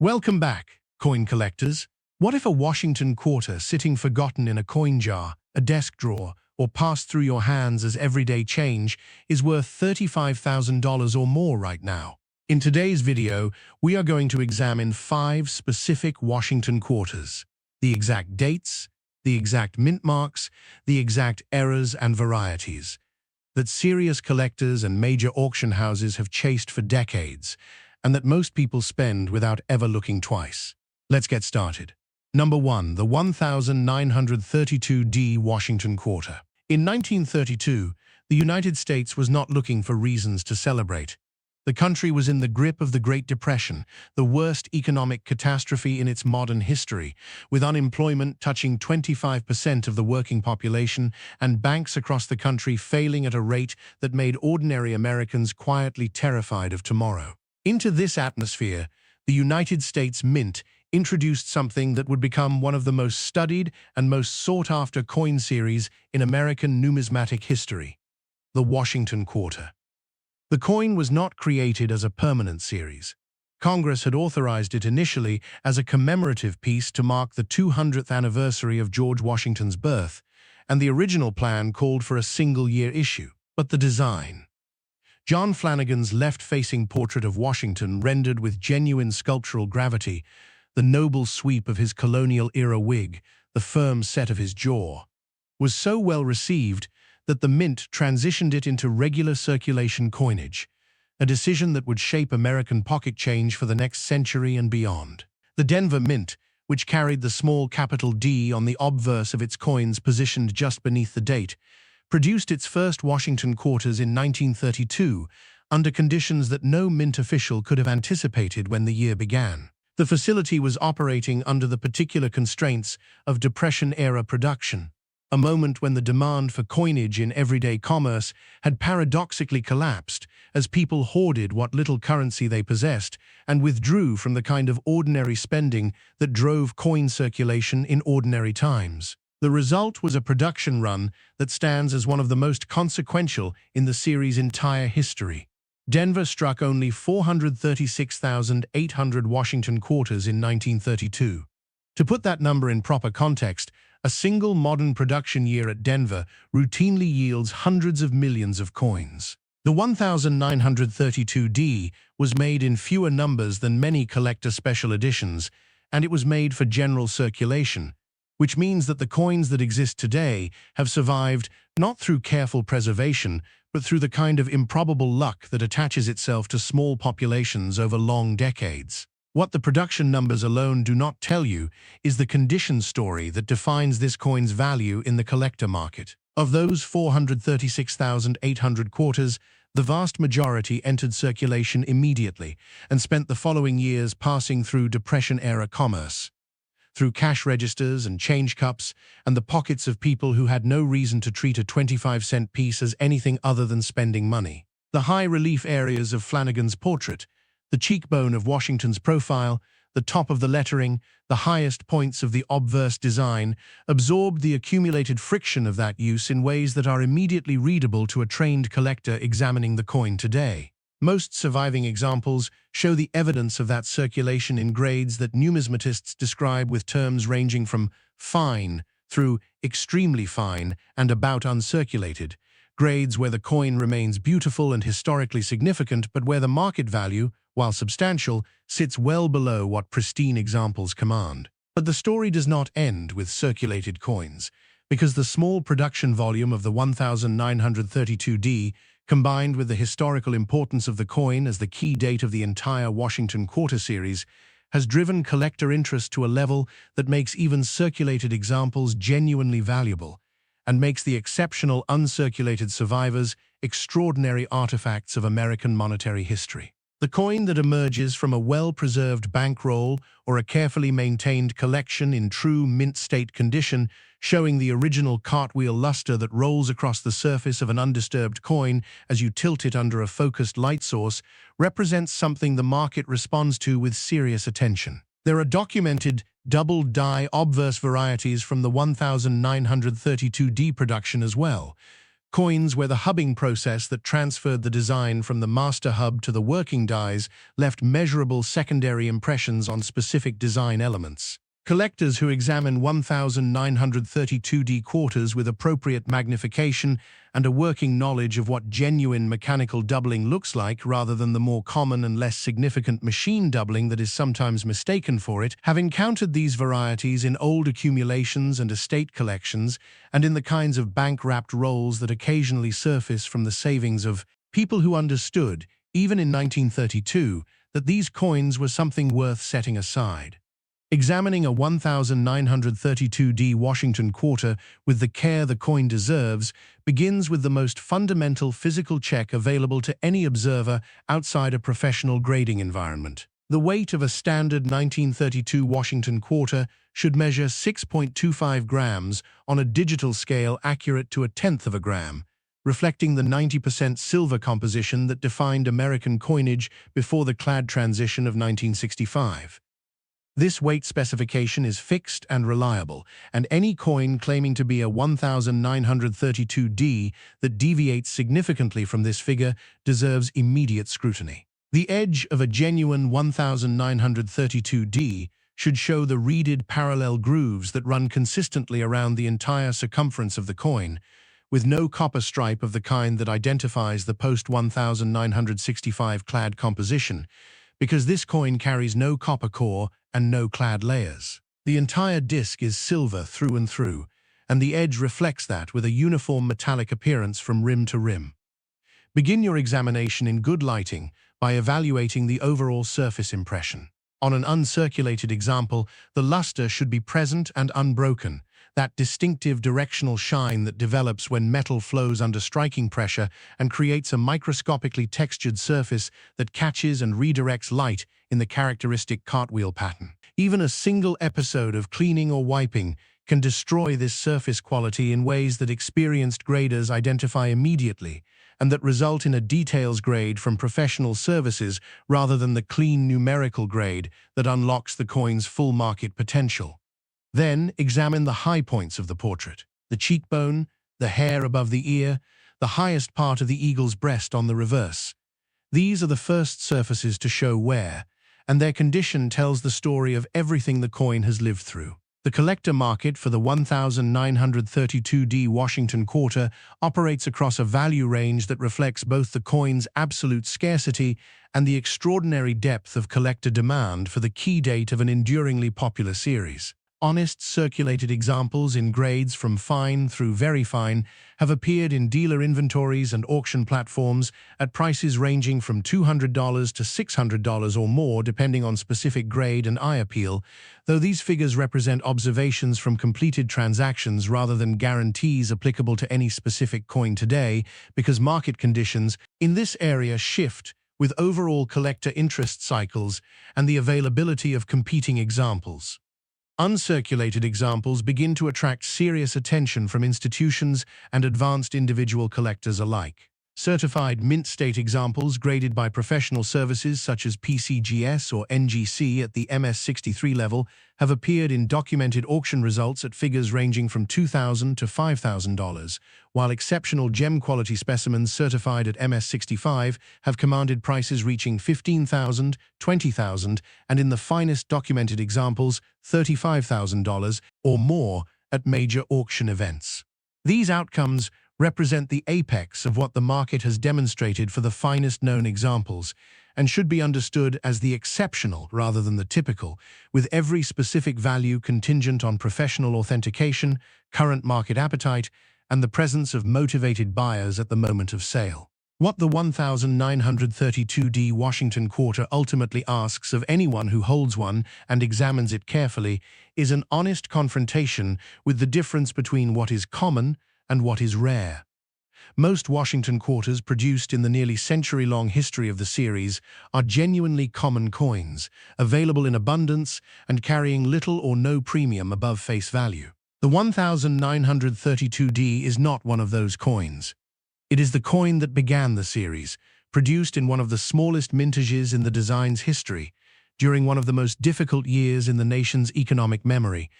Welcome back, coin collectors. What if a Washington quarter sitting forgotten in a coin jar, a desk drawer, or passed through your hands as everyday change is worth $35,000 or more right now? In today's video, we are going to examine 5 specific Washington quarters, the exact dates, the exact mint marks, the exact eras and varieties that serious collectors and major auction houses have chased for decades, and that most people spend without ever looking twice. Let's get started. Number 1. The 1932D Washington Quarter. In 1932, the United States was not looking for reasons to celebrate. The country was in the grip of the Great Depression, the worst economic catastrophe in its modern history, with unemployment touching 25% of the working population and banks across the country failing at a rate that made ordinary Americans quietly terrified of tomorrow. Into this atmosphere, the United States Mint introduced something that would become one of the most studied and most sought-after coin series in American numismatic history, the Washington Quarter. The coin was not created as a permanent series. Congress had authorized it initially as a commemorative piece to mark the 200th anniversary of George Washington's birth, and the original plan called for a single-year issue. But the design. John Flanagan's left-facing portrait of Washington, rendered with genuine sculptural gravity, the noble sweep of his colonial-era wig, the firm set of his jaw, was so well received that the Mint transitioned it into regular circulation coinage, a decision that would shape American pocket change for the next century and beyond. The Denver Mint, which carried the small capital D on the obverse of its coins positioned just beneath the date, produced its first Washington quarters in 1932 under conditions that no mint official could have anticipated when the year began. The facility was operating under the particular constraints of Depression-era production, a moment when the demand for coinage in everyday commerce had paradoxically collapsed as people hoarded what little currency they possessed and withdrew from the kind of ordinary spending that drove coin circulation in ordinary times. The result was a production run that stands as one of the most consequential in the series' entire history. Denver struck only 436,800 Washington quarters in 1932. To put that number in proper context, a single modern production year at Denver routinely yields hundreds of millions of coins. The 1932D was made in fewer numbers than many collector special editions, and it was made for general circulation, which means that the coins that exist today have survived not through careful preservation, but through the kind of improbable luck that attaches itself to small populations over long decades. What the production numbers alone do not tell you is the condition story that defines this coin's value in the collector market. Of those 436,800 quarters, the vast majority entered circulation immediately and spent the following years passing through Depression-era commerce, through cash registers and change cups, and the pockets of people who had no reason to treat a 25-cent piece as anything other than spending money. The high-relief areas of Flanagan's portrait, the cheekbone of Washington's profile, the top of the lettering, the highest points of the obverse design, absorbed the accumulated friction of that use in ways that are immediately readable to a trained collector examining the coin today. Most surviving examples show the evidence of that circulation in grades that numismatists describe with terms ranging from fine through extremely fine and about uncirculated, grades where the coin remains beautiful and historically significant, but where the market value, while substantial, sits well below what pristine examples command. But the story does not end with circulated coins, because the small production volume of the 1932D, combined with the historical importance of the coin as the key date of the entire Washington Quarter series, has driven collector interest to a level that makes even circulated examples genuinely valuable, and makes the exceptional uncirculated survivors extraordinary artifacts of American monetary history. The coin that emerges from a well-preserved bankroll or a carefully maintained collection in true mint-state condition, showing the original cartwheel luster that rolls across the surface of an undisturbed coin as you tilt it under a focused light source, represents something the market responds to with serious attention. There are documented double-die obverse varieties from the 1932D production as well, Coins where the hubbing process that transferred the design from the master hub to the working dies left measurable secondary impressions on specific design elements. Collectors who examine 1932D quarters with appropriate magnification and a working knowledge of what genuine mechanical doubling looks like rather than the more common and less significant machine doubling that is sometimes mistaken for it, have encountered these varieties in old accumulations and estate collections and in the kinds of bank-wrapped rolls that occasionally surface from the savings of people who understood, even in 1932, that these coins were something worth setting aside. Examining a 1932D Washington quarter with the care the coin deserves begins with the most fundamental physical check available to any observer outside a professional grading environment. The weight of a standard 1932 Washington quarter should measure 6.25 grams on a digital scale accurate to 1/10 of a gram, reflecting the 90% silver composition that defined American coinage before the clad transition of 1965. This weight specification is fixed and reliable, and any coin claiming to be a 1932D that deviates significantly from this figure deserves immediate scrutiny. The edge of a genuine 1932D should show the reeded parallel grooves that run consistently around the entire circumference of the coin, with no copper stripe of the kind that identifies the post-1965 clad composition, because this coin carries no copper core and no clad layers. The entire disc is silver through and through, and the edge reflects that with a uniform metallic appearance from rim to rim. Begin your examination in good lighting by evaluating the overall surface impression. On an uncirculated example, the luster should be present and unbroken, that distinctive directional shine that develops when metal flows under striking pressure and creates a microscopically textured surface that catches and redirects light in the characteristic cartwheel pattern. Even a single episode of cleaning or wiping can destroy this surface quality in ways that experienced graders identify immediately, and that result in a details grade from professional services rather than the clean numerical grade that unlocks the coin's full market potential. Then examine the high points of the portrait: the cheekbone, the hair above the ear, the highest part of the eagle's breast on the reverse. These are the first surfaces to show wear, and their condition tells the story of everything the coin has lived through. The collector market for the 1932D Washington quarter operates across a value range that reflects both the coin's absolute scarcity and the extraordinary depth of collector demand for the key date of an enduringly popular series. Honest circulated examples in grades from fine through very fine have appeared in dealer inventories and auction platforms at prices ranging from $200 to $600 or more depending on specific grade and eye appeal, though these figures represent observations from completed transactions rather than guarantees applicable to any specific coin today, because market conditions in this area shift with overall collector interest cycles and the availability of competing examples. Uncirculated examples begin to attract serious attention from institutions and advanced individual collectors alike. Certified mint state examples graded by professional services such as PCGS or NGC at the MS63 level have appeared in documented auction results at figures ranging from $2,000 to $5,000, while exceptional gem quality specimens certified at MS65 have commanded prices reaching $15,000, $20,000, and in the finest documented examples, $35,000 or more at major auction events. These outcomes represent the apex of what the market has demonstrated for the finest known examples, and should be understood as the exceptional rather than the typical, with every specific value contingent on professional authentication, current market appetite, and the presence of motivated buyers at the moment of sale. What the 1932D Washington quarter ultimately asks of anyone who holds one and examines it carefully is an honest confrontation with the difference between what is common and what is rare. Most Washington quarters produced in the nearly century-long history of the series are genuinely common coins, available in abundance and carrying little or no premium above face value. The 1932D is not one of those coins. It is the coin that began the series, produced in one of the smallest mintages in the design's history, during one of the most difficult years in the nation's economic memory,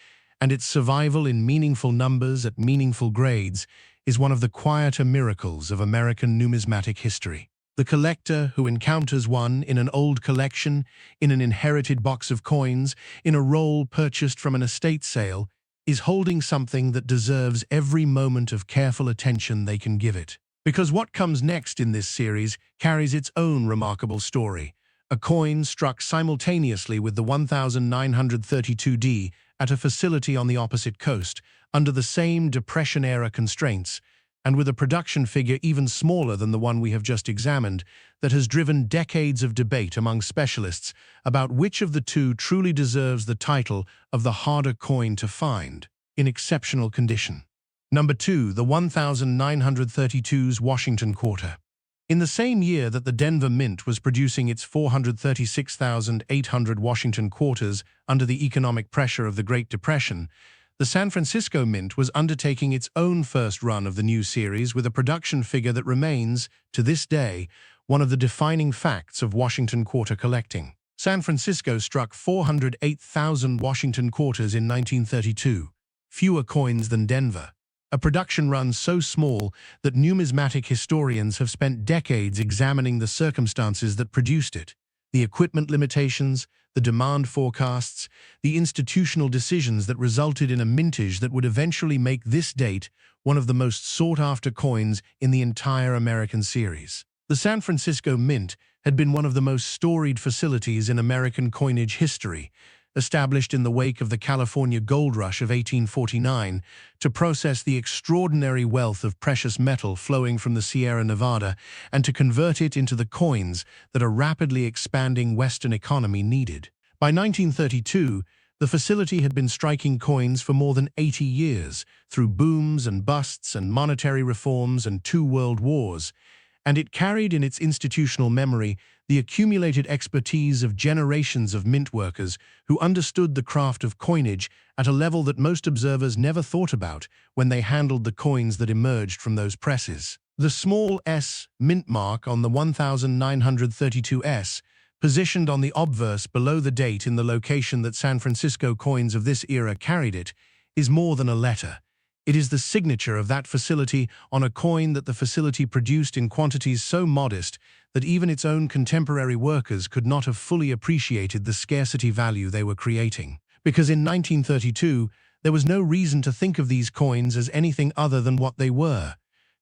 and its survival in meaningful numbers at meaningful grades is one of the quieter miracles of American numismatic history. The collector who encounters one in an old collection, in an inherited box of coins, in a roll purchased from an estate sale, is holding something that deserves every moment of careful attention they can give it. Because what comes next in this series carries its own remarkable story. A coin struck simultaneously with the 1932D at a facility on the opposite coast, under the same Depression-era constraints, and with a production figure even smaller than the one we have just examined, that has driven decades of debate among specialists about which of the two truly deserves the title of the harder coin to find, in exceptional condition. Number 2, the 1932's Washington Quarter. In the same year that the Denver Mint was producing its 436,800 Washington Quarters under the economic pressure of the Great Depression, the San Francisco Mint was undertaking its own first run of the new series with a production figure that remains, to this day, one of the defining facts of Washington Quarter collecting. San Francisco struck 408,000 Washington Quarters in 1932, fewer coins than Denver. A production run so small that numismatic historians have spent decades examining the circumstances that produced it, the equipment limitations, the demand forecasts, the institutional decisions that resulted in a mintage that would eventually make this date one of the most sought-after coins in the entire American series. The San Francisco Mint had been one of the most storied facilities in American coinage history, established in the wake of the California gold rush of 1849 to process the extraordinary wealth of precious metal flowing from the Sierra Nevada and to convert it into the coins that a rapidly expanding Western economy needed. By 1932, the facility had been striking coins for more than 80 years, through booms and busts and monetary reforms and 2 world wars, and it carried in its institutional memory the accumulated expertise of generations of mint workers who understood the craft of coinage at a level that most observers never thought about when they handled the coins that emerged from those presses. The small S mint mark on the 1932S, positioned on the obverse below the date in the location that San Francisco coins of this era carried it, is more than a letter. It is the signature of that facility on a coin that the facility produced in quantities so modest that even its own contemporary workers could not have fully appreciated the scarcity value they were creating. Because in 1932, there was no reason to think of these coins as anything other than what they were: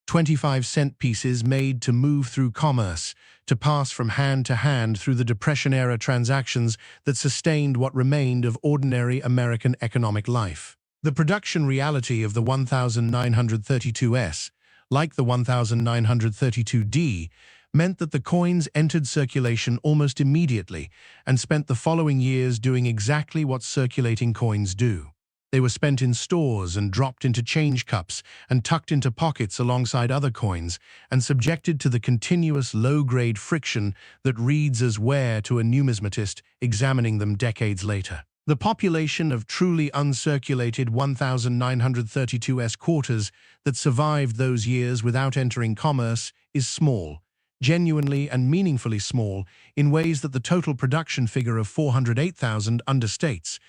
25-cent pieces made to move through commerce, to pass from hand to hand through the Depression-era transactions that sustained what remained of ordinary American economic life. The production reality of the 1932S, like the 1932D, meant that the coins entered circulation almost immediately and spent the following years doing exactly what circulating coins do. They were spent in stores and dropped into change cups and tucked into pockets alongside other coins and subjected to the continuous low-grade friction that reads as wear to a numismatist examining them decades later. The population of truly uncirculated 1932S quarters that survived those years without entering commerce is small, genuinely and meaningfully small, in ways that the total production figure of 408,000 understates,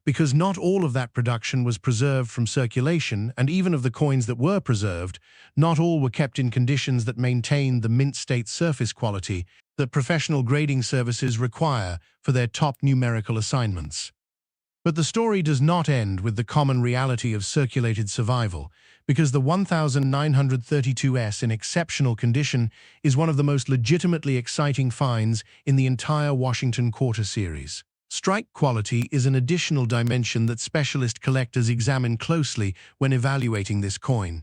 because not all of that production was preserved from circulation, and even of the coins that were preserved, not all were kept in conditions that maintained the mint state surface quality that professional grading services require for their top numerical assignments. But the story does not end with the common reality of circulated survival, because the 1932S in exceptional condition is one of the most legitimately exciting finds in the entire Washington Quarter series. Strike quality is an additional dimension that specialist collectors examine closely when evaluating this coin.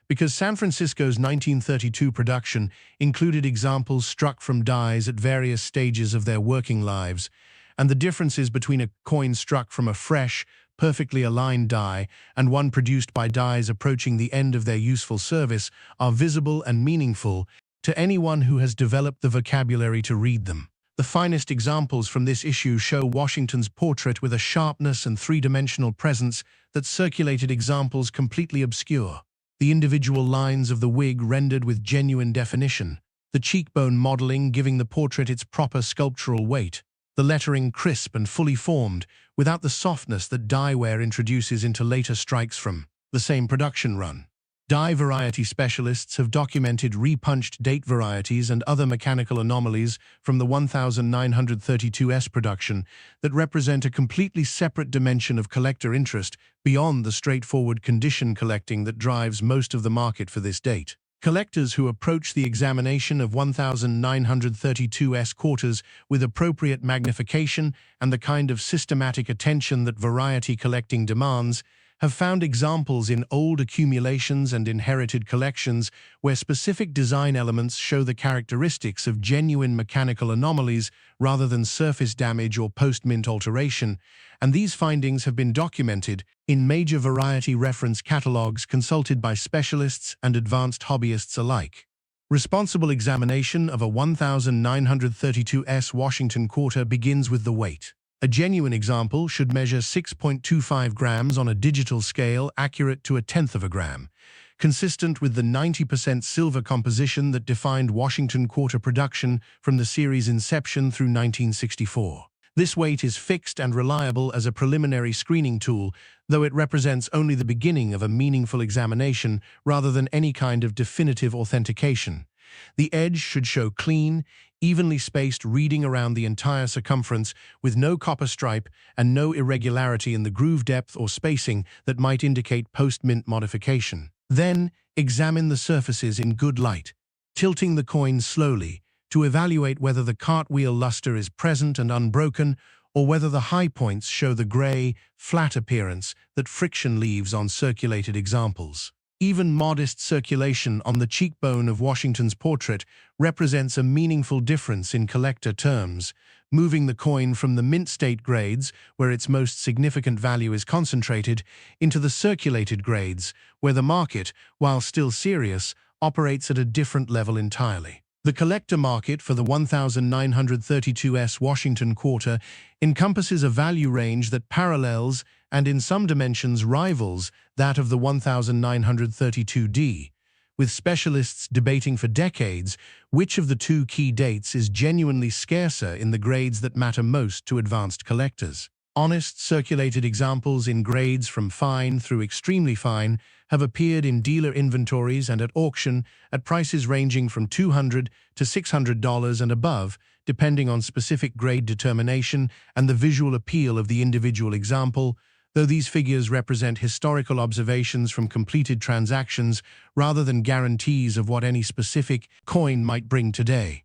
Because San Francisco's 1932 production included examples struck from dies at various stages of their working lives, and the differences between a coin struck from a fresh, perfectly aligned die and one produced by dies approaching the end of their useful service are visible and meaningful to anyone who has developed the vocabulary to read them. The finest examples from this issue show Washington's portrait with a sharpness and three-dimensional presence that circulated examples completely obscure. The individual lines of the wig rendered with genuine definition, the cheekbone modeling giving the portrait its proper sculptural weight, the lettering crisp and fully formed, without the softness that die wear introduces into later strikes from the same production run. Die variety specialists have documented repunched date varieties and other mechanical anomalies from the 1932S production that represent a completely separate dimension of collector interest beyond the straightforward condition collecting that drives most of the market for this date. Collectors who approach the examination of 1932S quarters with appropriate magnification and the kind of systematic attention that variety collecting demands have found examples in old accumulations and inherited collections where specific design elements show the characteristics of genuine mechanical anomalies rather than surface damage or post-mint alteration, and these findings have been documented in major variety reference catalogs consulted by specialists and advanced hobbyists alike. Responsible examination of a 1932S Washington quarter begins with the weight. A genuine example should measure 6.25 grams on a digital scale accurate to 1/10 of a gram, consistent with the 90% silver composition that defined Washington quarter production from the series' inception through 1964. This weight is fixed and reliable as a preliminary screening tool, though it represents only the beginning of a meaningful examination rather than any kind of definitive authentication. The edge should show clean, evenly spaced reading around the entire circumference with no copper stripe and no irregularity in the groove depth or spacing that might indicate post-mint modification. Then, examine the surfaces in good light, tilting the coin slowly to evaluate whether the cartwheel luster is present and unbroken or whether the high points show the gray, flat appearance that friction leaves on circulated examples. Even modest circulation on the cheekbone of Washington's portrait represents a meaningful difference in collector terms, moving the coin from the mint state grades, where its most significant value is concentrated, into the circulated grades, where the market, while still serious, operates at a different level entirely. The collector market for the 1932S Washington quarter encompasses a value range that parallels and in some dimensions rivals that of the 1932D, with specialists debating for decades which of the two key dates is genuinely scarcer in the grades that matter most to advanced collectors. Honest circulated examples in grades from fine through extremely fine have appeared in dealer inventories and at auction at prices ranging from $200 to $600 and above, depending on specific grade determination and the visual appeal of the individual example, though these figures represent historical observations from completed transactions rather than guarantees of what any specific coin might bring today.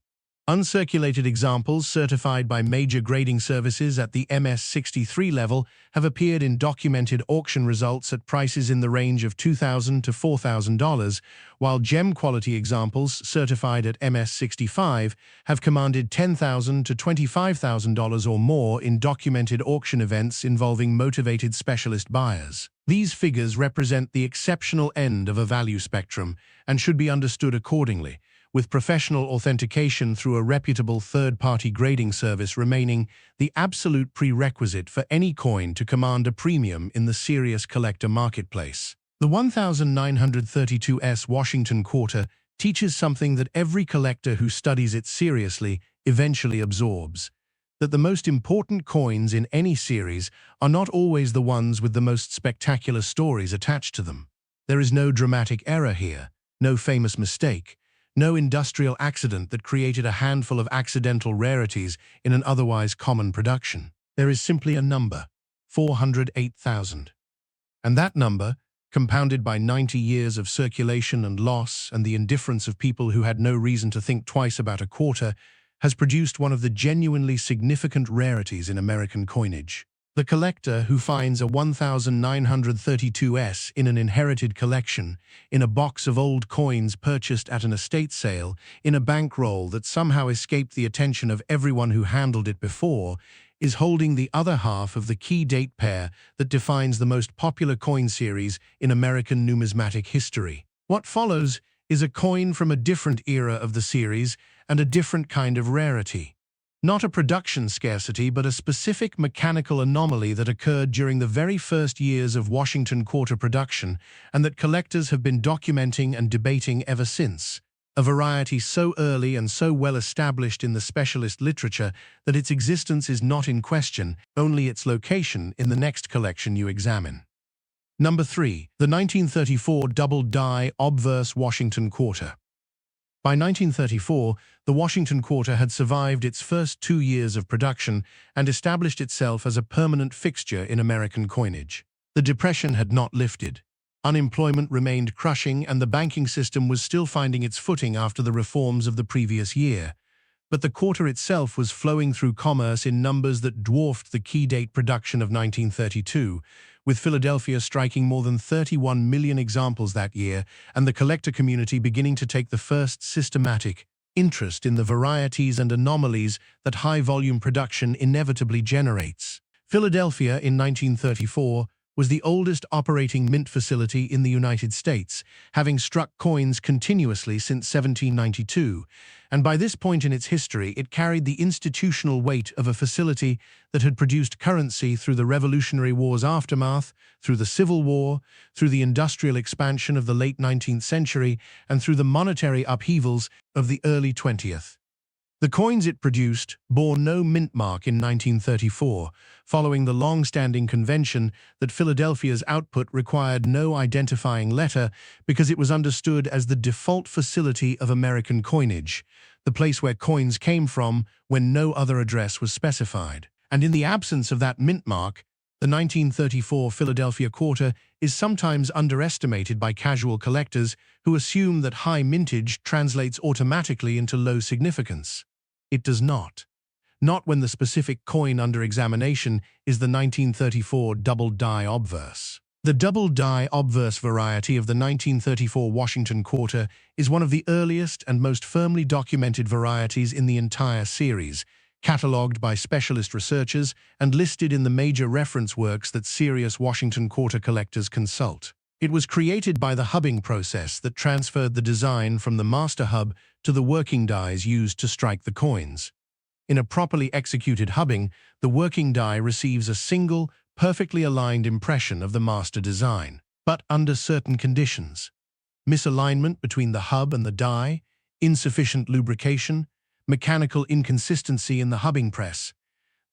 Uncirculated examples certified by major grading services at the MS63 level have appeared in documented auction results at prices in the range of $2,000 to $4,000, while gem-quality examples certified at MS65 have commanded $10,000 to $25,000 or more in documented auction events involving motivated specialist buyers. These figures represent the exceptional end of a value spectrum and should be understood accordingly, with professional authentication through a reputable third-party grading service remaining the absolute prerequisite for any coin to command a premium in the serious collector marketplace. The 1932S Washington quarter teaches something that every collector who studies it seriously eventually absorbs: that the most important coins in any series are not always the ones with the most spectacular stories attached to them. There is no dramatic error here, no famous mistake, no industrial accident that created a handful of accidental rarities in an otherwise common production. There is simply a number, 408,000. And that number, compounded by 90 years of circulation and loss and the indifference of people who had no reason to think twice about a quarter, has produced one of the genuinely significant rarities in American coinage. The collector who finds a 1932S in an inherited collection, in a box of old coins purchased at an estate sale, in a bankroll that somehow escaped the attention of everyone who handled it before, is holding the other half of the key date pair that defines the most popular coin series in American numismatic history. What follows is a coin from a different era of the series and a different kind of rarity. Not a production scarcity, but a specific mechanical anomaly that occurred during the very first years of Washington quarter production and that collectors have been documenting and debating ever since. a variety so early and so well established in the specialist literature that its existence is not in question, only its location in the next collection you examine. Number 3. The 1934 double-die Obverse Washington Quarter. By 1934, the Washington Quarter had survived its first 2 years of production and established itself as a permanent fixture in American coinage. The Depression had not lifted. Unemployment remained crushing and the banking system was still finding its footing after the reforms of the previous year. But the quarter itself was flowing through commerce in numbers that dwarfed the key date production of 1932, with Philadelphia striking more than 31 million examples that year and the collector community beginning to take the first systematic interest in the varieties and anomalies that high-volume production inevitably generates. Philadelphia in 1934 was the oldest operating mint facility in the United States, having struck coins continuously since 1792, and by this point in its history it carried the institutional weight of a facility that had produced currency through the Revolutionary War's aftermath, through the Civil War, through the industrial expansion of the late 19th century, and through the monetary upheavals of the early 20th. The coins it produced bore no mint mark in 1934, following the long-standing convention that Philadelphia's output required no identifying letter because it was understood as the default facility of American coinage, the place where coins came from when no other address was specified. And in the absence of that mint mark, the 1934 Philadelphia Quarter is sometimes underestimated by casual collectors who assume that high mintage translates automatically into low significance. It does not. Not when the specific coin under examination is the 1934 double-die Obverse. The double-die Obverse variety of the 1934 Washington Quarter is one of the earliest and most firmly documented varieties in the entire series, catalogued by specialist researchers and listed in the major reference works that serious Washington Quarter collectors consult. It was created by the hubbing process that transferred the design from the master hub to the working dies used to strike the coins. In a properly executed hubbing, the working die receives a single, perfectly aligned impression of the master design. But under certain conditions, misalignment between the hub and the die, insufficient lubrication, mechanical inconsistency in the hubbing press,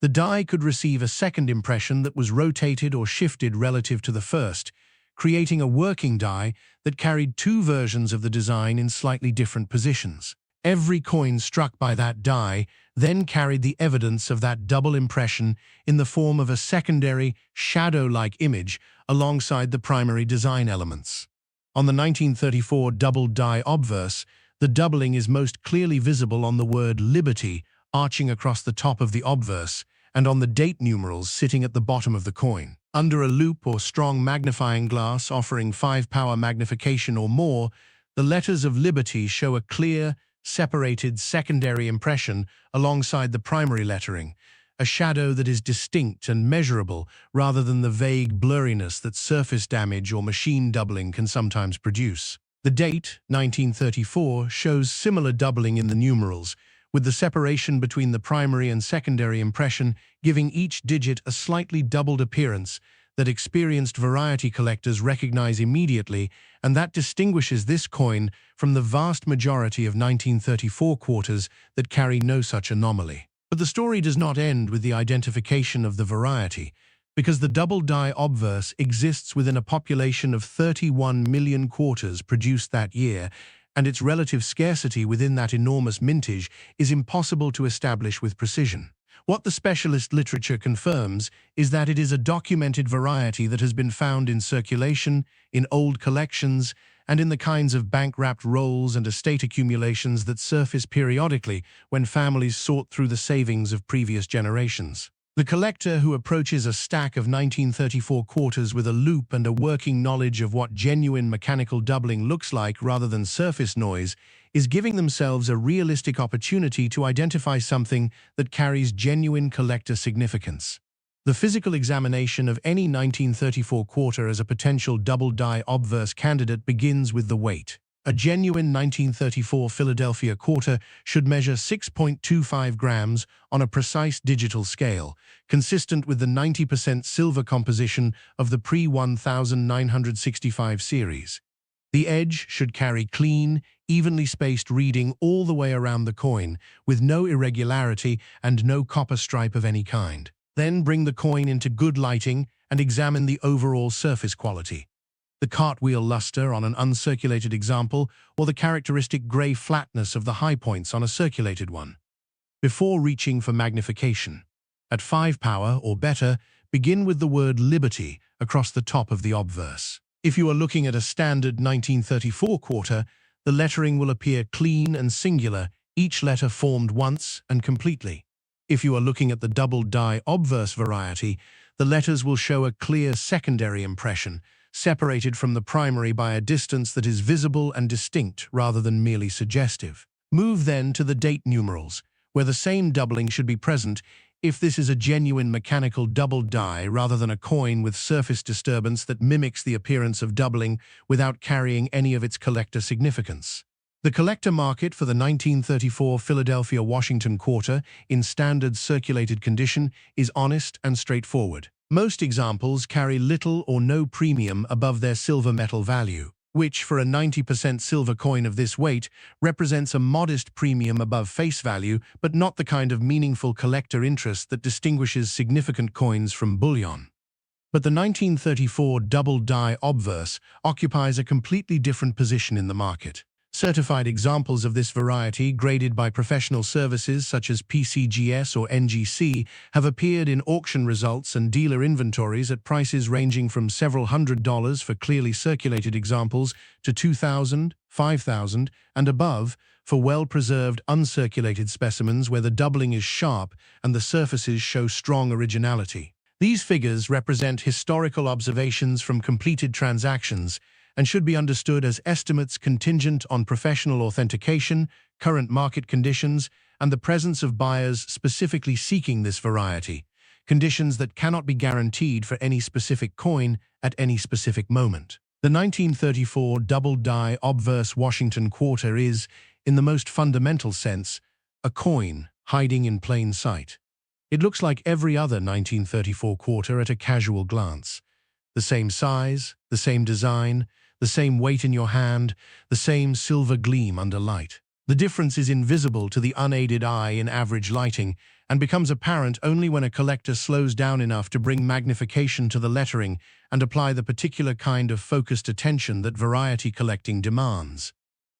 the die could receive a second impression that was rotated or shifted relative to the first, creating a working die that carried two versions of the design in slightly different positions. Every coin struck by that die then carried the evidence of that double impression in the form of a secondary, shadow-like image alongside the primary design elements. On the 1934 double-die Obverse, the doubling is most clearly visible on the word Liberty arching across the top of the obverse and on the date numerals sitting at the bottom of the coin. Under a loupe or strong magnifying glass offering 5-power magnification or more, the letters of Liberty show a clear, separated secondary impression alongside the primary lettering, a shadow that is distinct and measurable rather than the vague blurriness that surface damage or machine doubling can sometimes produce. The date, 1934, shows similar doubling in the numerals, with the separation between the primary and secondary impression giving each digit a slightly doubled appearance that experienced variety collectors recognize immediately, and that distinguishes this coin from the vast majority of 1934 quarters that carry no such anomaly. But the story does not end with the identification of the variety, because the double-die Obverse exists within a population of 31 million quarters produced that year, and its relative scarcity within that enormous mintage is impossible to establish with precision. What the specialist literature confirms is that it is a documented variety that has been found in circulation, in old collections, and in the kinds of bank-wrapped rolls and estate accumulations that surface periodically when families sort through the savings of previous generations. The collector who approaches a stack of 1934 quarters with a loupe and a working knowledge of what genuine mechanical doubling looks like rather than surface noise is giving themselves a realistic opportunity to identify something that carries genuine collector significance. The physical examination of any 1934 quarter as a potential double-die Obverse candidate begins with the weight. A genuine 1934 Philadelphia quarter should measure 6.25 grams on a precise digital scale, consistent with the 90% silver composition of the pre-1965 series. The edge should carry clean, evenly spaced reading all the way around the coin, with no irregularity and no copper stripe of any kind. Then bring the coin into good lighting and examine the overall surface quality. The cartwheel luster on an uncirculated example, or the characteristic grey flatness of the high points on a circulated one. Before reaching for magnification, at 5 power or better, begin with the word Liberty across the top of the obverse. If you are looking at a standard 1934 quarter, the lettering will appear clean and singular, each letter formed once and completely. If you are looking at the double-die obverse variety, the letters will show a clear secondary impression, separated from the primary by a distance that is visible and distinct rather than merely suggestive. Move then to the date numerals, where the same doubling should be present if this is a genuine mechanical double die rather than a coin with surface disturbance that mimics the appearance of doubling without carrying any of its collector significance. The collector market for the 1934 Philadelphia-Washington quarter in standard circulated condition is honest and straightforward. Most examples carry little or no premium above their silver metal value, which for a 90% silver coin of this weight represents a modest premium above face value, but not the kind of meaningful collector interest that distinguishes significant coins from bullion. But the 1934 double-die obverse occupies a completely different position in the market. Certified examples of this variety, graded by professional services such as PCGS or NGC, have appeared in auction results and dealer inventories at prices ranging from several $100s for clearly circulated examples to $2,000, $5,000, and above for well-preserved uncirculated specimens where the doubling is sharp and the surfaces show strong originality. These figures represent historical observations from completed transactions and should be understood as estimates contingent on professional authentication, current market conditions, and the presence of buyers specifically seeking this variety, conditions that cannot be guaranteed for any specific coin at any specific moment. The 1934 double-die obverse Washington quarter is, in the most fundamental sense, a coin hiding in plain sight. It looks like every other 1934 quarter at a casual glance. The same size, the same design, the same weight in your hand, the same silver gleam under light. The difference is invisible to the unaided eye in average lighting and becomes apparent only when a collector slows down enough to bring magnification to the lettering and apply the particular kind of focused attention that variety collecting demands.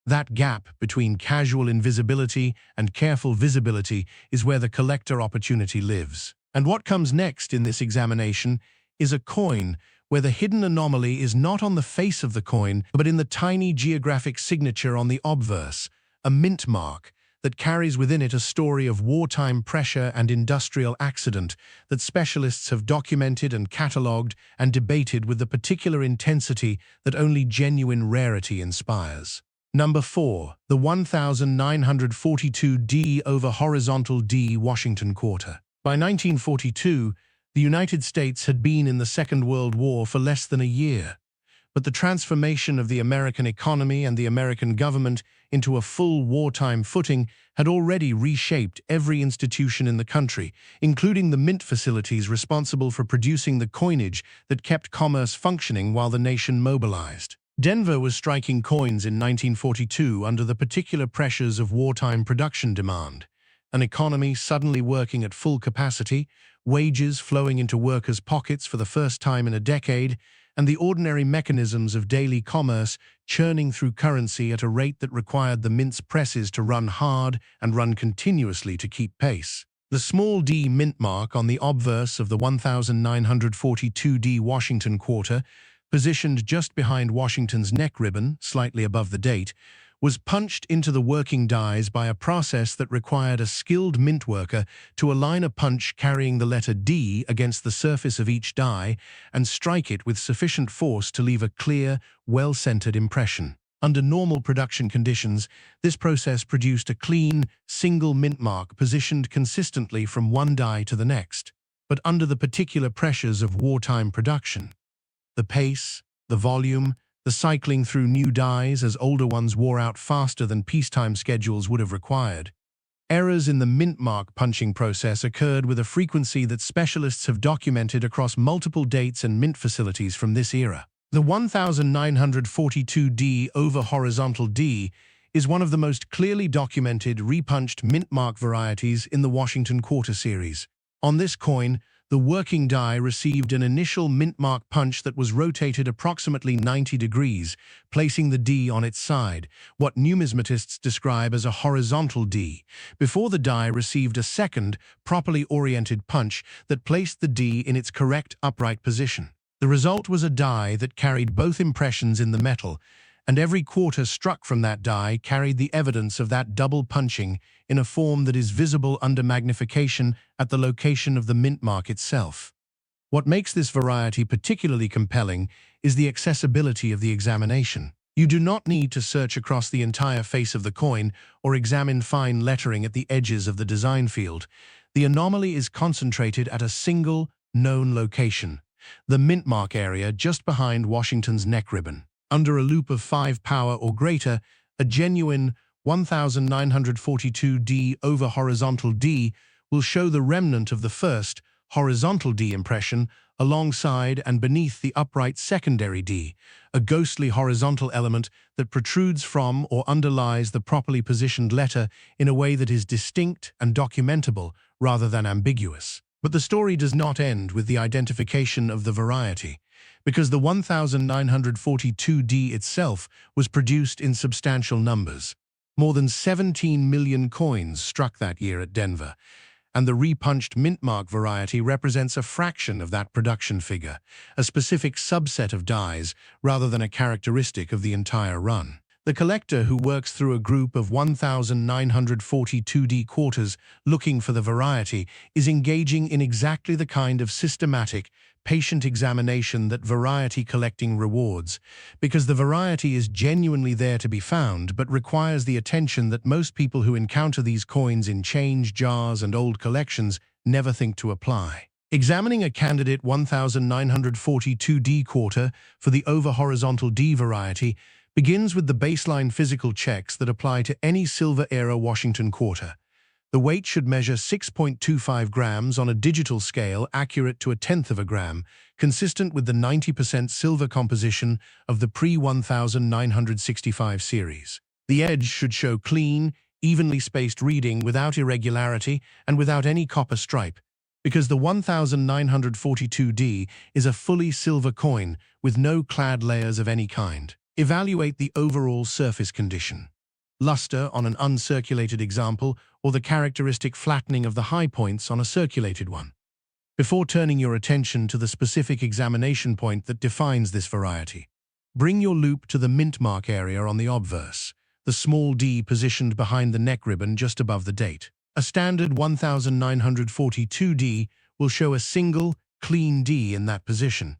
That gap between casual invisibility and careful visibility is where the collector opportunity lives. And what comes next in this examination is a coin where the hidden anomaly is not on the face of the coin, but in the tiny geographic signature on the obverse, a mint mark that carries within it a story of wartime pressure and industrial accident that specialists have documented and catalogued and debated with the particular intensity that only genuine rarity inspires. Number 4. The 1942 D over horizontal D Washington quarter. By 1942, the United States had been in the Second World War for less than a year, but the transformation of the American economy and the American government into a full wartime footing had already reshaped every institution in the country, including the mint facilities responsible for producing the coinage that kept commerce functioning while the nation mobilized. Denver was striking coins in 1942 under the particular pressures of wartime production demand, an economy suddenly working at full capacity, wages flowing into workers' pockets for the first time in a decade, and the ordinary mechanisms of daily commerce churning through currency at a rate that required the mint's presses to run hard and run continuously to keep pace. The small d mint mark on the obverse of the 1942 D Washington quarter, positioned just behind Washington's neck ribbon, slightly above the date, was punched into the working dies by a process that required a skilled mint worker to align a punch carrying the letter D against the surface of each die and strike it with sufficient force to leave a clear, well-centered impression. Under normal production conditions, this process produced a clean, single mint mark positioned consistently from one die to the next. But under the particular pressures of wartime production, the pace, the volume, the cycling through new dies as older ones wore out faster than peacetime schedules would have required, errors in the mint mark punching process occurred with a frequency that specialists have documented across multiple dates and mint facilities from this era. The 1942D over horizontal D is one of the most clearly documented repunched mintmark varieties in the Washington Quarter series. On this coin, the working die received an initial mintmark punch that was rotated approximately 90 degrees, placing the D on its side, what numismatists describe as a horizontal D, before the die received a second, properly oriented punch that placed the D in its correct upright position. The result was a die that carried both impressions in the metal, and every quarter struck from that die carried the evidence of that double punching in a form that is visible under magnification at the location of the mintmark itself. What makes this variety particularly compelling is the accessibility of the examination. You do not need to search across the entire face of the coin or examine fine lettering at the edges of the design field. The anomaly is concentrated at a single, known location, the mintmark area just behind Washington's neck ribbon. Under a loop of 5 power or greater, a genuine 1942D over horizontal D will show the remnant of the first horizontal D impression alongside and beneath the upright secondary D, a ghostly horizontal element that protrudes from or underlies the properly positioned letter in a way that is distinct and documentable rather than ambiguous. But the story does not end with the identification of the variety, because the 1942D itself was produced in substantial numbers. More than 17 million coins struck that year at Denver, and the repunched mintmark variety represents a fraction of that production figure, a specific subset of dies rather than a characteristic of the entire run. The collector who works through a group of 1942D quarters looking for the variety is engaging in exactly the kind of systematic, patient examination that variety collecting rewards, because the variety is genuinely there to be found but requires the attention that most people who encounter these coins in change jars and old collections never think to apply. Examining a candidate 1942D quarter for the over-horizontal D variety begins with the baseline physical checks that apply to any Silver-era Washington quarter. The weight should measure 6.25 grams on a digital scale accurate to 1/10 of a gram, consistent with the 90% silver composition of the pre-1965 series. The edge should show clean, evenly spaced reading without irregularity and without any copper stripe, because the 1942D is a fully silver coin with no clad layers of any kind. Evaluate the overall surface condition. Luster on an uncirculated example or the characteristic flattening of the high points on a circulated one. Before turning your attention to the specific examination point that defines this variety, bring your loop to the mintmark area on the obverse, the small d positioned behind the neck ribbon just above the date. A standard 1942D will show a single, clean D in that position.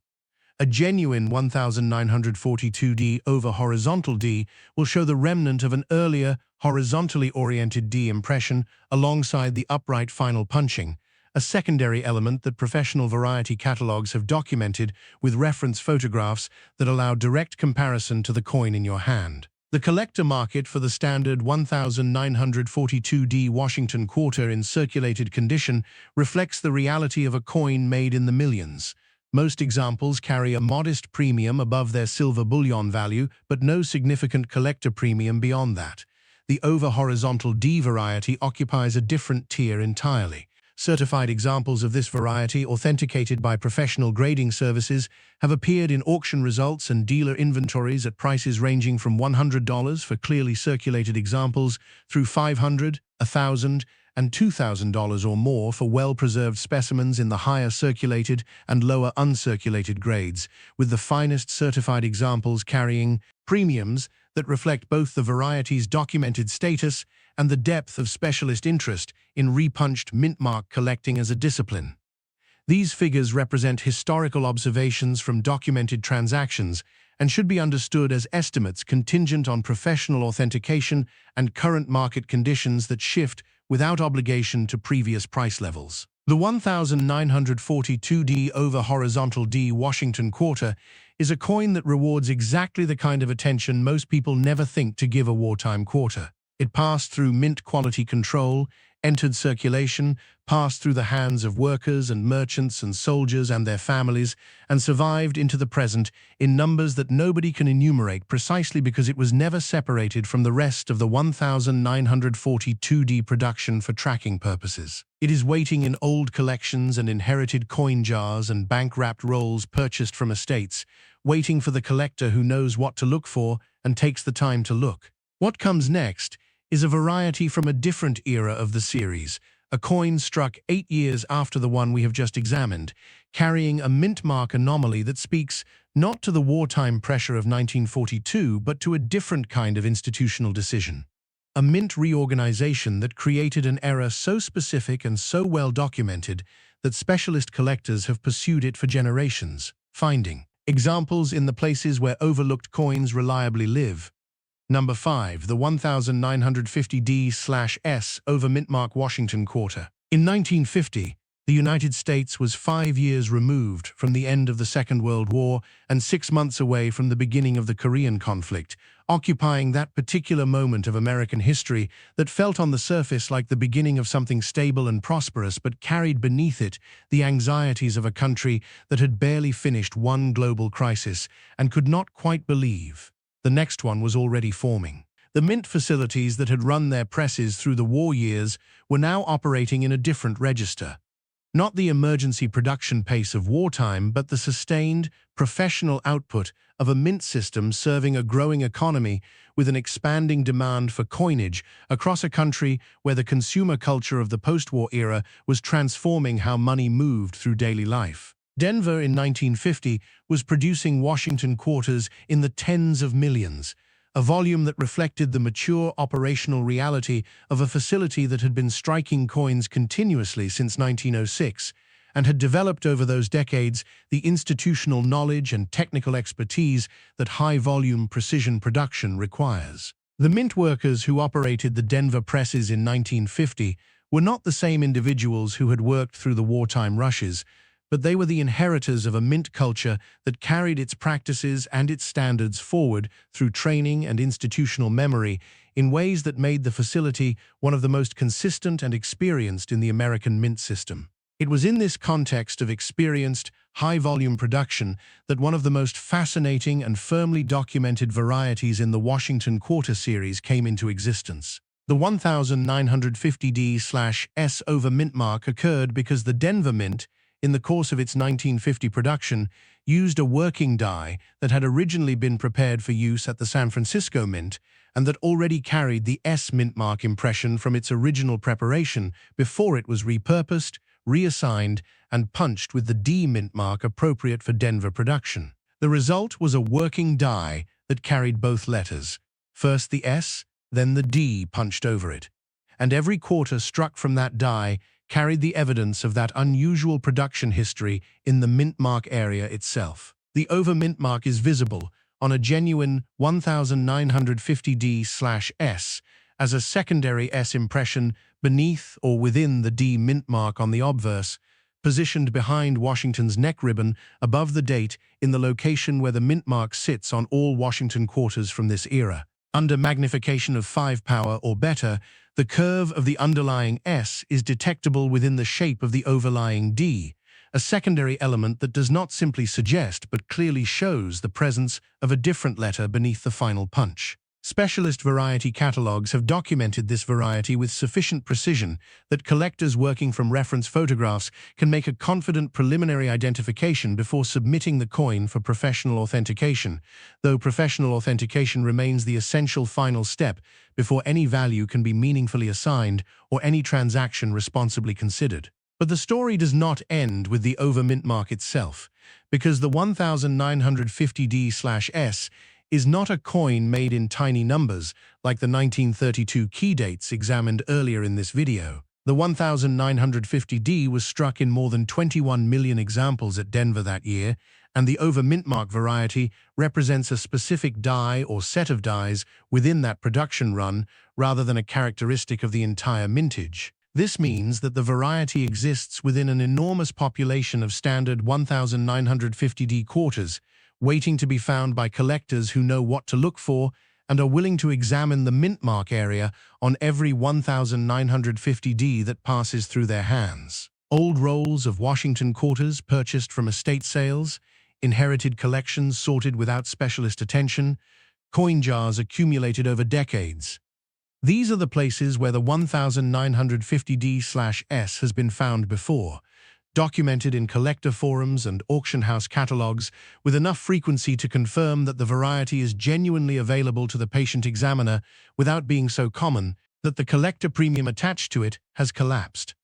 A genuine 1942D over horizontal D will show the remnant of an earlier, horizontally oriented D impression alongside the upright final punching, a secondary element that professional variety catalogs have documented with reference photographs that allow direct comparison to the coin in your hand. The collector market for the standard 1942D Washington quarter in circulated condition reflects the reality of a coin made in the millions. Most examples carry a modest premium above their silver bullion value, but no significant collector premium beyond that. The over-horizontal D variety occupies a different tier entirely. Certified examples of this variety, authenticated by professional grading services, have appeared in auction results and dealer inventories at prices ranging from $100 for clearly circulated examples through $500, $1,000, and $2,000 or more for well-preserved specimens in the higher circulated and lower uncirculated grades, with the finest certified examples carrying premiums that reflect both the variety's documented status and the depth of specialist interest in repunched mintmark collecting as a discipline. These figures represent historical observations from documented transactions and should be understood as estimates contingent on professional authentication and current market conditions that shift without obligation to previous price levels. The 1942D over horizontal D Washington quarter is a coin that rewards exactly the kind of attention most people never think to give a wartime quarter. It passed through mint quality control, entered circulation, passed through the hands of workers and merchants and soldiers and their families, and survived into the present in numbers that nobody can enumerate precisely because it was never separated from the rest of the 1942D production for tracking purposes. It is waiting in old collections and inherited coin jars and bank-wrapped rolls purchased from estates, waiting for the collector who knows what to look for and takes the time to look. What comes next is a variety from a different era of the series, a coin struck 8 years after the one we have just examined, carrying a mint mark anomaly that speaks not to the wartime pressure of 1942, but to a different kind of institutional decision. A mint reorganization that created an era so specific and so well documented that specialist collectors have pursued it for generations, finding examples in the places where overlooked coins reliably live. Number 5. The 1950D/S Overmintmark Washington Quarter. In 1950, the United States was 5 years removed from the end of the Second World War and 6 months away from the beginning of the Korean conflict, occupying that particular moment of American history that felt on the surface like the beginning of something stable and prosperous, but carried beneath it the anxieties of a country that had barely finished one global crisis and could not quite believe the next one was already forming. The mint facilities that had run their presses through the war years were now operating in a different register. Not the emergency production pace of wartime, but the sustained, professional output of a mint system serving a growing economy with an expanding demand for coinage across a country where the consumer culture of the post-war era was transforming how money moved through daily life. Denver in 1950 was producing Washington quarters in the tens of millions, a volume that reflected the mature operational reality of a facility that had been striking coins continuously since 1906 and had developed over those decades the institutional knowledge and technical expertise that high-volume precision production requires. The mint workers who operated the Denver presses in 1950 were not the same individuals who had worked through the wartime rushes, but they were the inheritors of a mint culture that carried its practices and its standards forward through training and institutional memory in ways that made the facility one of the most consistent and experienced in the American mint system. It was in this context of experienced, high-volume production that one of the most fascinating and firmly documented varieties in the Washington Quarter series came into existence. The 1950D/S Overmintmark occurred because the Denver Mint, in the course of its 1950 production, used a working die that had originally been prepared for use at the San Francisco Mint and that already carried the S mint mark impression from its original preparation before it was repurposed, reassigned, and punched with the D mint mark appropriate for Denver production. The result was a working die that carried both letters, first the S, then the D punched over it, and every quarter struck from that die carried the evidence of that unusual production history in the mint mark area itself. The Overmintmark is visible on a genuine 1950D/S as a secondary S impression beneath or within the D mint mark on the obverse, positioned behind Washington's neck ribbon above the date in the location where the mint mark sits on all Washington quarters from this era. Under magnification of 5 power or better, the curve of the underlying S is detectable within the shape of the overlying D, a secondary element that does not simply suggest but clearly shows the presence of a different letter beneath the final punch. Specialist variety catalogs have documented this variety with sufficient precision that collectors working from reference photographs can make a confident preliminary identification before submitting the coin for professional authentication, though professional authentication remains the essential final step before any value can be meaningfully assigned or any transaction responsibly considered. But the story does not end with the Overmintmark itself, because the 1950D/S is not a coin made in tiny numbers like the 1932 key dates examined earlier in this video. The 1950D was struck in more than 21 million examples at Denver that year, and the Overmintmark variety represents a specific die or set of dies within that production run rather than a characteristic of the entire mintage. This means that the variety exists within an enormous population of standard 1950D quarters, waiting to be found by collectors who know what to look for and are willing to examine the mint mark area on every 1950D that passes through their hands. Old rolls of Washington quarters purchased from estate sales, inherited collections sorted without specialist attention, coin jars accumulated over decades. These are the places where the 1950D/S has been found before, documented in collector forums and auction house catalogs with enough frequency to confirm that the variety is genuinely available to the patient examiner without being so common that the collector premium attached to it has collapsed.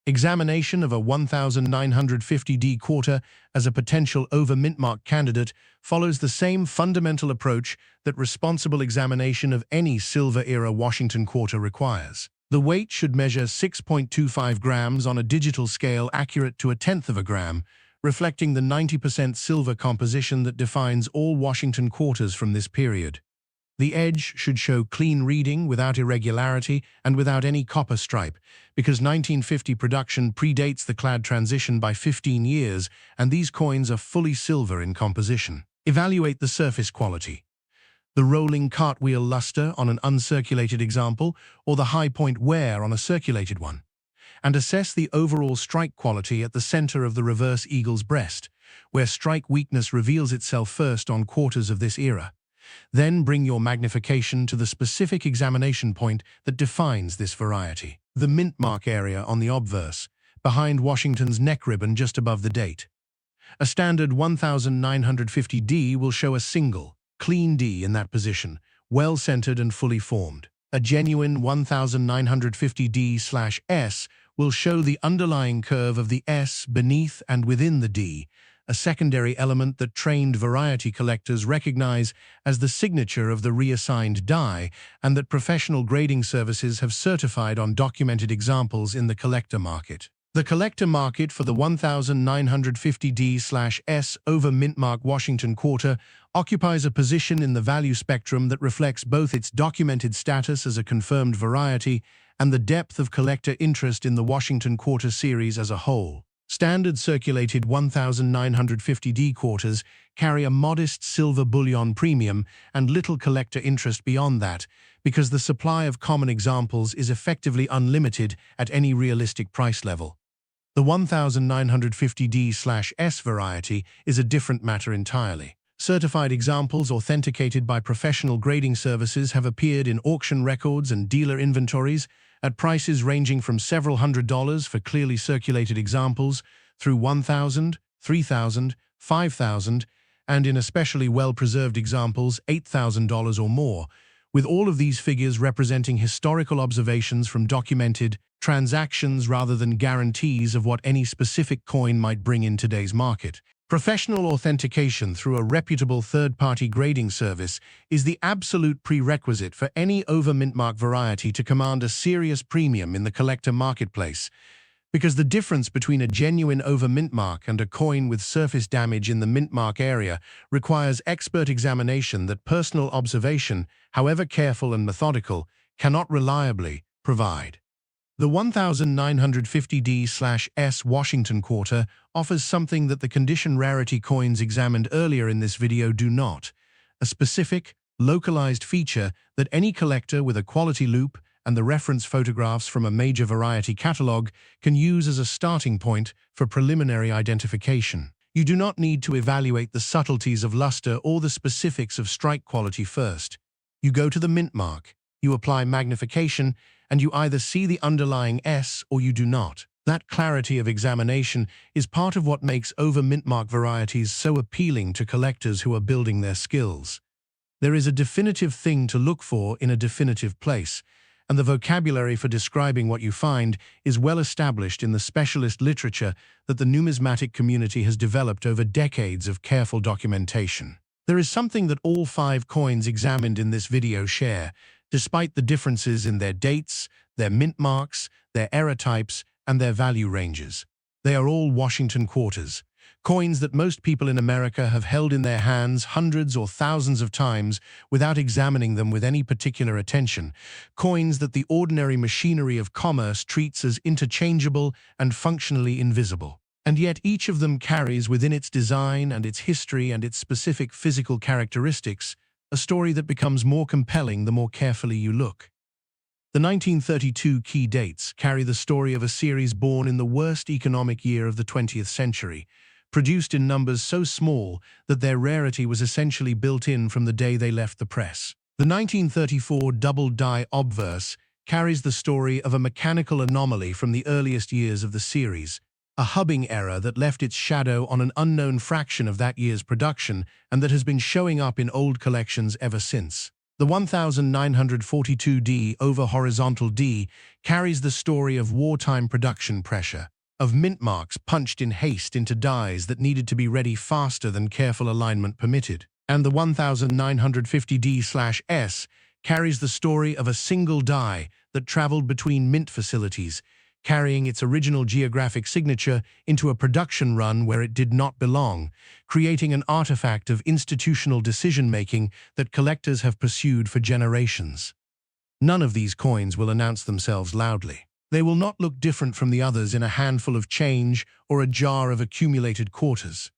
Examination of a 1950D quarter as a potential Overmintmark candidate follows the same fundamental approach that responsible examination of any silver-era Washington quarter requires. The weight should measure 6.25 grams on a digital scale accurate to 1/10 of a gram, reflecting the 90% silver composition that defines all Washington quarters from this period. The edge should show clean reading without irregularity and without any copper stripe, because 1950 production predates the clad transition by 15 years, and these coins are fully silver in composition. Evaluate the surface quality. The rolling cartwheel luster on an uncirculated example, or the high point wear on a circulated one. And assess the overall strike quality at the center of the reverse eagle's breast, where strike weakness reveals itself first on quarters of this era. Then bring your magnification to the specific examination point that defines this variety. The mint mark area on the obverse, behind Washington's neck ribbon just above the date. A standard 1950D will show a single, clean D in that position, well-centered and fully formed. A genuine 1950D/S will show the underlying curve of the S beneath and within the D, a secondary element that trained variety collectors recognize as the signature of the reassigned die and that professional grading services have certified on documented examples in the collector market. The collector market for the 1950D/S Overmintmark Washington quarter occupies a position in the value spectrum that reflects both its documented status as a confirmed variety and the depth of collector interest in the Washington quarter series as a whole. Standard circulated 1950D quarters carry a modest silver bullion premium and little collector interest beyond that, because the supply of common examples is effectively unlimited at any realistic price level. The 1950D/S variety is a different matter entirely. Certified examples authenticated by professional grading services have appeared in auction records and dealer inventories at prices ranging from several $100s for clearly circulated examples through $1,000, $3,000, $5,000, and in especially well-preserved examples $8,000 or more, with all of these figures representing historical observations from documented transactions rather than guarantees of what any specific coin might bring in today's market. Professional authentication through a reputable third-party grading service is the absolute prerequisite for any Overmintmark variety to command a serious premium in the collector marketplace, because the difference between a genuine Overmintmark and a coin with surface damage in the mintmark area requires expert examination that personal observation, however careful and methodical, cannot reliably provide. The 1950D/S Washington quarter offers something that the condition rarity coins examined earlier in this video do not, a specific, localized feature that any collector with a quality loupe and the reference photographs from a major variety catalog can use as a starting point for preliminary identification. You do not need to evaluate the subtleties of luster or the specifics of strike quality first. You go to the mint mark, you apply magnification, and you either see the underlying S or you do not. That clarity of examination is part of what makes Overmintmark varieties so appealing to collectors who are building their skills. There is a definitive thing to look for in a definitive place, and the vocabulary for describing what you find is well established in the specialist literature that the numismatic community has developed over decades of careful documentation. There is something that all 5 coins examined in this video share, despite the differences in their dates, their mint marks, their era types, and their value ranges. They are all Washington quarters, coins that most people in America have held in their hands hundreds or thousands of times without examining them with any particular attention, coins that the ordinary machinery of commerce treats as interchangeable and functionally invisible. And yet each of them carries within its design and its history and its specific physical characteristics a story that becomes more compelling the more carefully you look. The 1932 key dates carry the story of a series born in the worst economic year of the 20th century, produced in numbers so small that their rarity was essentially built in from the day they left the press. The 1934 double-die Obverse carries the story of a mechanical anomaly from the earliest years of the series, a hubbing error that left its shadow on an unknown fraction of that year's production and that has been showing up in old collections ever since. The 1942D over horizontal D carries the story of wartime production pressure, of mint marks punched in haste into dies that needed to be ready faster than careful alignment permitted. And the 1950D/S carries the story of a single die that traveled between mint facilities, carrying its original geographic signature into a production run where it did not belong, creating an artifact of institutional decision-making that collectors have pursued for generations. None of these coins will announce themselves loudly. They will not look different from the others in a handful of change or a jar of accumulated quarters.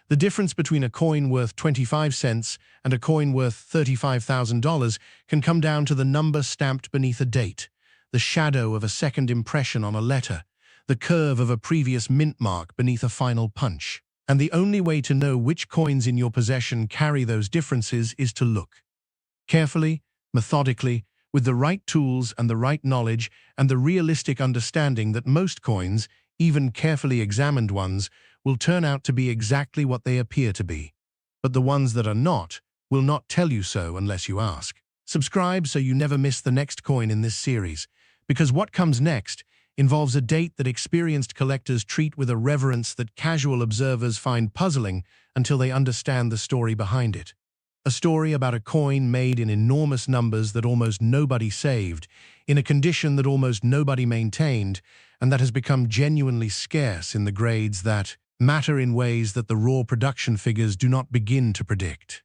The difference between a coin worth 25 cents and a coin worth $35,000 can come down to the number stamped beneath a date, the shadow of a second impression on a letter, the curve of a previous mint mark beneath a final punch. And the only way to know which coins in your possession carry those differences is to look. Carefully, methodically, with the right tools and the right knowledge and the realistic understanding that most coins, even carefully examined ones, will turn out to be exactly what they appear to be. But the ones that are not will not tell you so unless you ask. Subscribe so you never miss the next coin in this series, because what comes next involves a date that experienced collectors treat with a reverence that casual observers find puzzling until they understand the story behind it. A story about a coin made in enormous numbers that almost nobody saved, in a condition that almost nobody maintained, and that has become genuinely scarce in the grades that matter in ways that the raw production figures do not begin to predict.